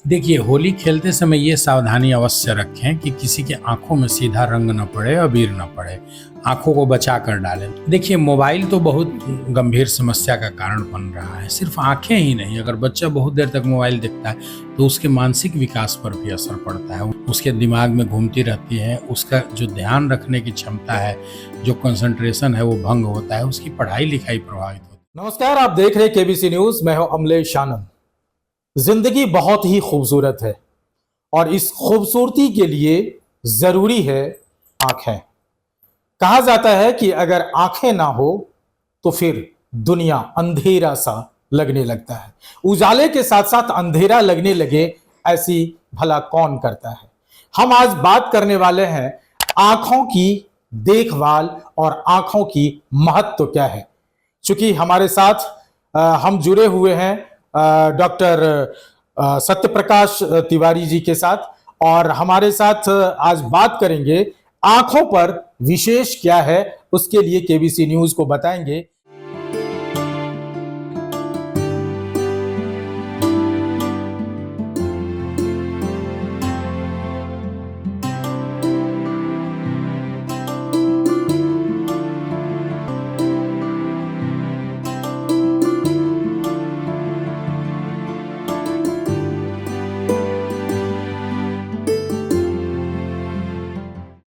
देखिए, होली खेलते समय ये सावधानी अवश्य रखें कि किसी के आँखों में सीधा रंग ना पड़े, अबीर ना पड़े। आँखों को बचा कर डालें। देखिए, मोबाइल तो बहुत गंभीर समस्या का कारण बन रहा है। सिर्फ़ आँखें ही नहीं, अगर बच्चा बहुत देर तक मोबाइल देखता है, तो उसके मानसिक विकास पर भी असर पड़ता है। उसके दिमाग में घूमती रहती है, उसका जो ध्यान रखने की क्षमता है, जो कंसंट्रेशन है, वो भंग होता है, उसकी पढ़ाई-लिखाई प्रभावित होती है। नमस्कार, आप देख रहे हैं केबीसी न्यूज। मैं हूं अमलेश आनंद। जिंदगी बहुत ही खूबसूरत है और इस खूबसूरती के लिए जरूरी है आंखें। कहा जाता है कि अगर आंखें ना हो तो फिर दुनिया अंधेरा सा लगने लगता है। उजाले के साथ साथ अंधेरा लगने लगे, ऐसी भला कौन करता है। हम आज बात करने वाले हैं आंखों की देखभाल और आंखों की महत्व क्या है। चूंकि हमारे साथ हम जुड़े हुए हैं डॉक्टर सत्य प्रकाश तिवारी जी के साथ, और हमारे साथ आज बात करेंगे आंखों पर विशेष क्या है, उसके लिए केबीसी न्यूज को बताएंगे।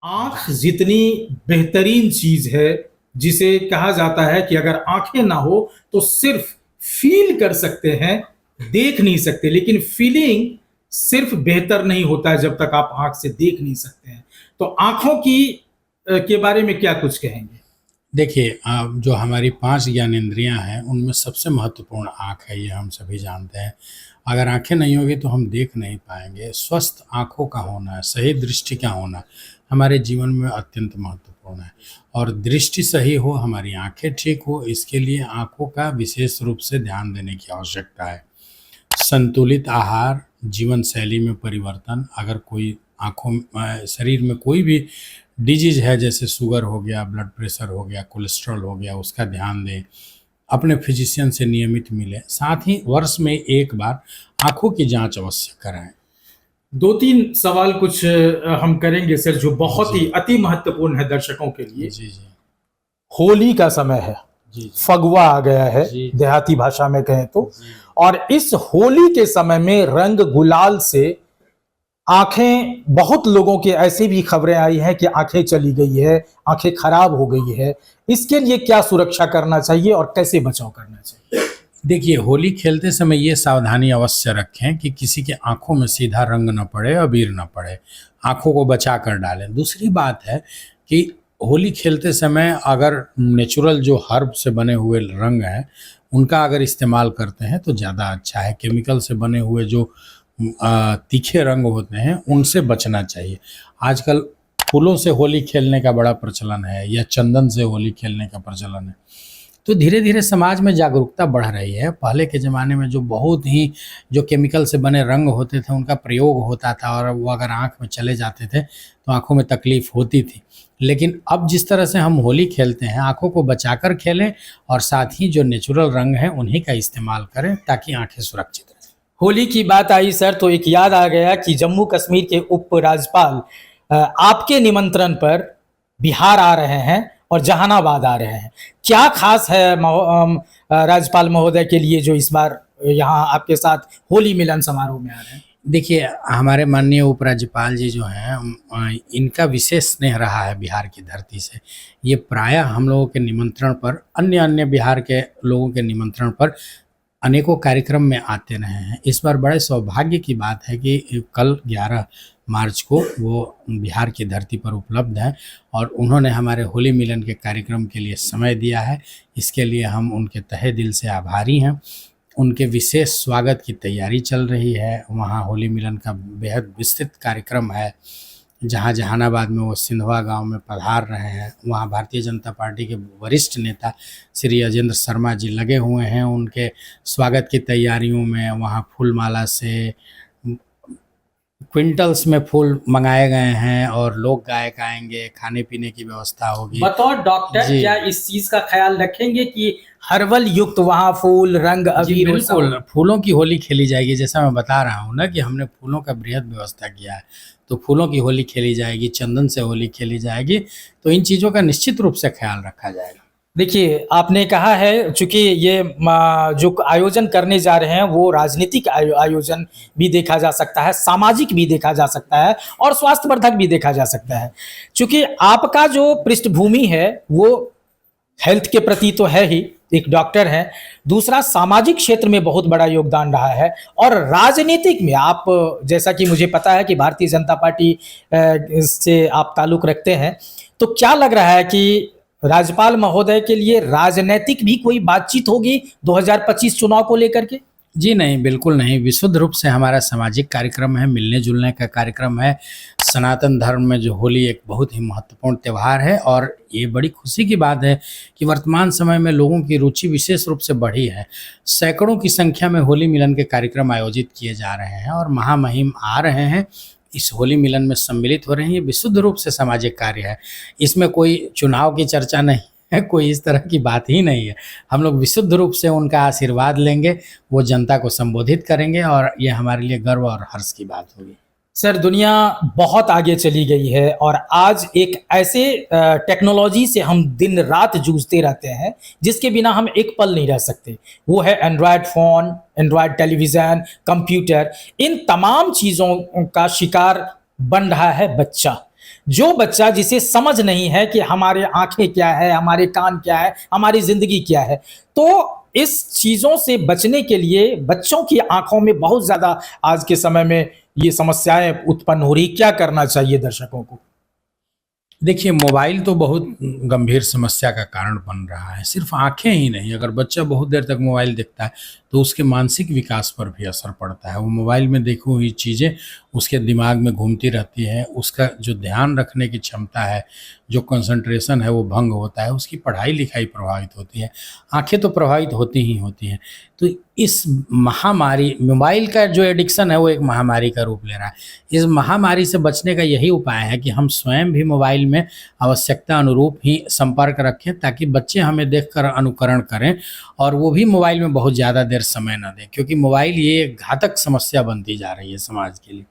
आंख जितनी बेहतरीन चीज है, जिसे कहा जाता है कि अगर आंखें ना हो तो सिर्फ फील कर सकते हैं, देख नहीं सकते। लेकिन फीलिंग सिर्फ बेहतर नहीं होता है जब तक आप आंख से देख नहीं सकते हैं। तो आंखों की के बारे में क्या कुछ कहेंगे। देखिए, जो हमारी 5 ज्ञानेंद्रियाँ हैं, उनमें सबसे महत्वपूर्ण आँख है, ये हम सभी जानते हैं। अगर आँखें नहीं होगी तो हम देख नहीं पाएँगे। स्वस्थ आँखों का होना, सही दृष्टि का होना हमारे जीवन में अत्यंत महत्वपूर्ण है। और दृष्टि सही हो, हमारी आँखें ठीक हो, इसके लिए आँखों का विशेष रूप से ध्यान देने की आवश्यकता है। संतुलित आहार, जीवन शैली में परिवर्तन, अगर कोई शरीर में कोई भी डिजीज है, जैसे शुगर हो गया, ब्लड प्रेशर हो गया, कोलेस्ट्रॉल हो गया, उसका ध्यान दें। अपने फिजिशियन से नियमित मिलें। साथ ही वर्ष में एक बार आंखों की जांच अवश्य कराएं। दो तीन सवाल कुछ हम करेंगे सर, जो बहुत जी ही अति महत्वपूर्ण है दर्शकों के लिए। जी जी होली का समय है, जी जी फगुआ आ गया है जी देहाती भाषा में कहें तो। जी और इस होली के समय में रंग गुलाल से आंखें, बहुत लोगों के ऐसे भी खबरें आई हैं कि आंखें चली गई है, आंखें खराब हो गई है। इसके लिए क्या सुरक्षा करना चाहिए और कैसे बचाव करना चाहिए। देखिए, होली खेलते समय ये सावधानी अवश्य रखें कि किसी के आंखों में सीधा रंग न पड़े, अबीर न पड़े। आंखों को बचा कर डालें। दूसरी बात है कि होली खेलते समय अगर नेचुरल जो हर्ब से बने हुए रंग हैं, उनका अगर इस्तेमाल करते हैं तो ज़्यादा अच्छा है। केमिकल से बने हुए जो तीखे रंग होते हैं, उनसे बचना चाहिए। आजकल फूलों से होली खेलने का बड़ा प्रचलन है, या चंदन से होली खेलने का प्रचलन है। तो धीरे धीरे समाज में जागरूकता बढ़ रही है। पहले के ज़माने में जो बहुत ही जो केमिकल से बने रंग होते थे, उनका प्रयोग होता था, और वो अगर आँख में चले जाते थे तो आँखों में तकलीफ़ होती थी। लेकिन अब जिस तरह से हम होली खेलते हैं, आँखों को बचाकर खेलें, और साथ ही जो नेचुरल रंग हैं उन्हीं का इस्तेमाल करें, ताकि आँखें सुरक्षित रहें। होली की बात आई सर, तो एक याद आ गया कि जम्मू कश्मीर के उप राज्यपाल आपके निमंत्रण पर बिहार आ रहे हैं और जहानाबाद आ रहे हैं। क्या खास है राज्यपाल महोदय के लिए जो इस बार यहाँ आपके साथ होली मिलन समारोह में आ रहे हैं। देखिए, हमारे माननीय उपराज्यपाल जी जो हैं, इनका विशेष स्नेह रहा है बिहार की धरती से। ये प्रायः हम लोगों के निमंत्रण पर, अन्य अन्य बिहार के लोगों के निमंत्रण पर अनेकों कार्यक्रम में आते रहे हैं। इस बार बड़े सौभाग्य की बात है कि कल 11 मार्च को वो बिहार की धरती पर उपलब्ध हैं, और उन्होंने हमारे होली मिलन के कार्यक्रम के लिए समय दिया है। इसके लिए हम उनके तहे दिल से आभारी हैं। उनके विशेष स्वागत की तैयारी चल रही है। वहाँ होली मिलन का बेहद विस्तृत कार्यक्रम है, जहाँ जहानाबाद में वो सिंधवा गांव में पधार रहे हैं। वहाँ भारतीय जनता पार्टी के वरिष्ठ नेता श्री अजेंद्र शर्मा जी लगे हुए हैं उनके स्वागत की तैयारियों में। वहाँ फूल माला से क्विंटल्स में फूल मंगाए गए हैं और लोग गायक आएंगे, खाने पीने की व्यवस्था होगी। बतौर डॉक्टर जी। क्या इस चीज का ख्याल रखेंगे कि हर्बल युक्त वहां फूल रंग जी अबीर वो सब हो? बिल्कुल, फूलों की होली खेली जाएगी। जैसा मैं बता रहा हूँ ना कि हमने फूलों का बृहद व्यवस्था किया है, तो फूलों की होली खेली जाएगी, चंदन से होली खेली जाएगी। तो इन चीज़ों का निश्चित रूप से ख्याल रखा जाएगा। देखिए, आपने कहा है चूंकि ये जो आयोजन करने जा रहे हैं वो राजनीतिक आयोजन भी देखा जा सकता है, सामाजिक भी देखा जा सकता है और स्वास्थ्यवर्धक भी देखा जा सकता है। चूंकि आपका जो पृष्ठभूमि है वो हेल्थ के प्रति तो है ही, एक डॉक्टर है, दूसरा सामाजिक क्षेत्र में बहुत बड़ा योगदान रहा है और राजनीतिक में आप, जैसा कि मुझे पता है कि भारतीय जनता पार्टी से आप ताल्लुक रखते हैं, तो क्या लग रहा है कि राज्यपाल महोदय के लिए राजनीतिक भी कोई बातचीत होगी 2025 चुनाव को लेकर के? जी नहीं, बिल्कुल नहीं। विशुद्ध रूप से हमारा सामाजिक कार्यक्रम है, मिलने-जुलने का कार्यक्रम है। सनातन धर्म में जो होली एक बहुत ही महत्वपूर्ण त्योहार है और ये बड़ी खुशी की बात है कि वर्तमान समय में लोगों की रुचि विशेष रूप से बढ़ी है। सैकड़ों की संख्या में होली मिलन के कार्यक्रम आयोजित किए जा रहे हैं और महामहिम आ रहे हैं, इस होली मिलन में सम्मिलित हो रहे हैं। ये विशुद्ध रूप से सामाजिक कार्य है। इसमें कोई चुनाव की चर्चा नहीं है, कोई इस तरह की बात ही नहीं है। हम लोग विशुद्ध रूप से उनका आशीर्वाद लेंगे, वो जनता को संबोधित करेंगे और ये हमारे लिए गर्व और हर्ष की बात होगी। सर, दुनिया बहुत आगे चली गई है और आज एक ऐसे टेक्नोलॉजी से हम दिन रात जूझते रहते हैं जिसके बिना हम एक पल नहीं रह सकते। वो है Android phone, Android television, computer. इन तमाम चीज़ों का शिकार बन रहा है बच्चा। जो बच्चा जिसे समझ नहीं है कि हमारे आंखें क्या है, हमारे कान क्या है, हमारी ज़िंदगी क्या है। तो इस चीज़ों से बचने के लिए बच्चों की आंखों में बहुत ज़्यादा आज के समय में ये समस्याएं उत्पन्न हो रही। क्या करना चाहिए दर्शकों को? देखिए, मोबाइल तो बहुत गंभीर समस्या का कारण बन रहा है। सिर्फ आँखें ही नहीं, अगर बच्चा बहुत देर तक मोबाइल देखता है, तो उसके मानसिक विकास पर भी असर पड़ता है। वो मोबाइल में देखी हुई चीज़ें उसके दिमाग में घूमती रहती हैं, उसका जो ध्यान रखने की क्षमता है, जो कंसंट्रेशन है, वो भंग होता है, उसकी पढ़ाई-लिखाई प्रभावित होती है, आँखें तो प्रभावित होती ही होती हैं। तो इस महामारी मोबाइल का जो एडिक्शन है, वो एक महामारी का रूप ले रहा है। इस महामारी से बचने का यही उपाय है कि हम स्वयं भी मोबाइल में आवश्यकता अनुरूप ही संपर्क रखें, ताकि बच्चे हमें देखकर अनुकरण करें और वो भी मोबाइल में बहुत ज़्यादा देर समय ना दें, क्योंकि मोबाइल ये एक घातक समस्या बनती जा रही है समाज के लिए।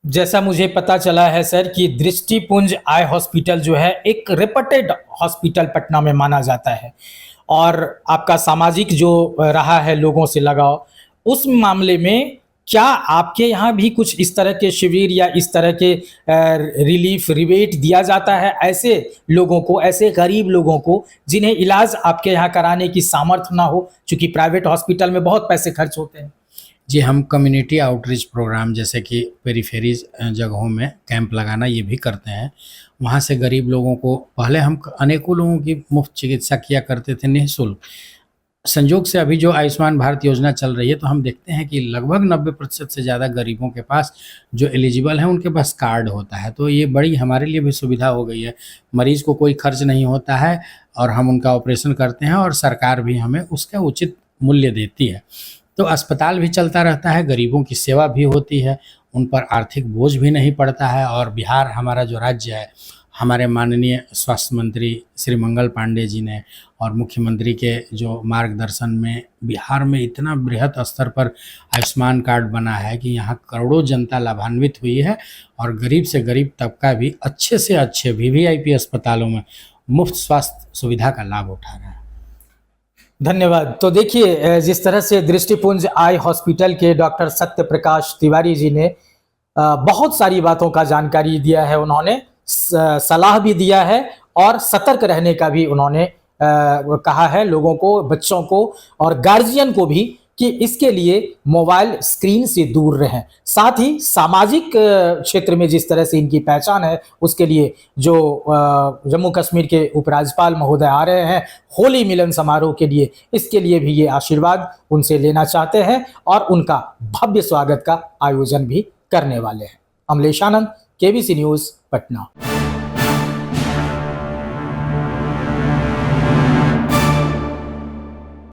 जैसा मुझे पता चला है सर कि दृष्टिपुंज आई हॉस्पिटल जो है एक रेपुटेड हॉस्पिटल पटना में माना जाता है और आपका सामाजिक जो रहा है लोगों से लगाव, उस मामले में क्या आपके यहाँ भी कुछ इस तरह के शिविर या इस तरह के रिलीफ रिबेट दिया जाता है ऐसे लोगों को, ऐसे गरीब लोगों को जिन्हें इलाज आपके यहाँ कराने की सामर्थ्य ना हो, चूंकि प्राइवेट हॉस्पिटल में बहुत पैसे खर्च होते हैं? जी, हम कम्युनिटी आउटरीच प्रोग्राम जैसे कि पेरिफेरी जगहों में कैंप लगाना ये भी करते हैं। वहाँ से गरीब लोगों को, पहले हम अनेकों लोगों की मुफ्त चिकित्सा किया करते थे निःशुल्क। संयोग से अभी जो आयुष्मान भारत योजना चल रही है, तो हम देखते हैं कि लगभग 90% से ज़्यादा गरीबों के पास, जो एलिजिबल हैं, उनके पास कार्ड होता है। तो ये बड़ी हमारे लिए भी सुविधा हो गई है। मरीज़ को कोई खर्च नहीं होता है और हम उनका ऑपरेशन करते हैं और सरकार भी हमें उसका उचित मूल्य देती है। तो अस्पताल भी चलता रहता है, गरीबों की सेवा भी होती है, उन पर आर्थिक बोझ भी नहीं पड़ता है। और बिहार हमारा जो राज्य है, हमारे माननीय स्वास्थ्य मंत्री श्री मंगल पांडे जी ने और मुख्यमंत्री के जो मार्गदर्शन में बिहार में इतना बृहद स्तर पर आयुष्मान कार्ड बना है कि यहाँ करोड़ों जनता लाभान्वित हुई है और गरीब से गरीब तबका भी अच्छे से अच्छे वीवीआईपी अस्पतालों में मुफ्त स्वास्थ्य सुविधा का लाभ उठा रहा है। धन्यवाद। तो देखिए, जिस तरह से दृष्टिपुंज आई हॉस्पिटल के डॉक्टर सत्य प्रकाश तिवारी जी ने बहुत सारी बातों का जानकारी दिया है, उन्होंने सलाह भी दिया है और सतर्क रहने का भी उन्होंने कहा है लोगों को, बच्चों को और गार्जियन को भी, कि इसके लिए मोबाइल स्क्रीन से दूर रहें। साथ ही सामाजिक क्षेत्र में जिस तरह से इनकी पहचान है, उसके लिए जो जम्मू कश्मीर के उपराज्यपाल महोदय आ रहे हैं होली मिलन समारोह के लिए, इसके लिए भी ये आशीर्वाद उनसे लेना चाहते हैं और उनका भव्य स्वागत का आयोजन भी करने वाले हैं। अमलेश आनंद, केबीसी न्यूज़, पटना।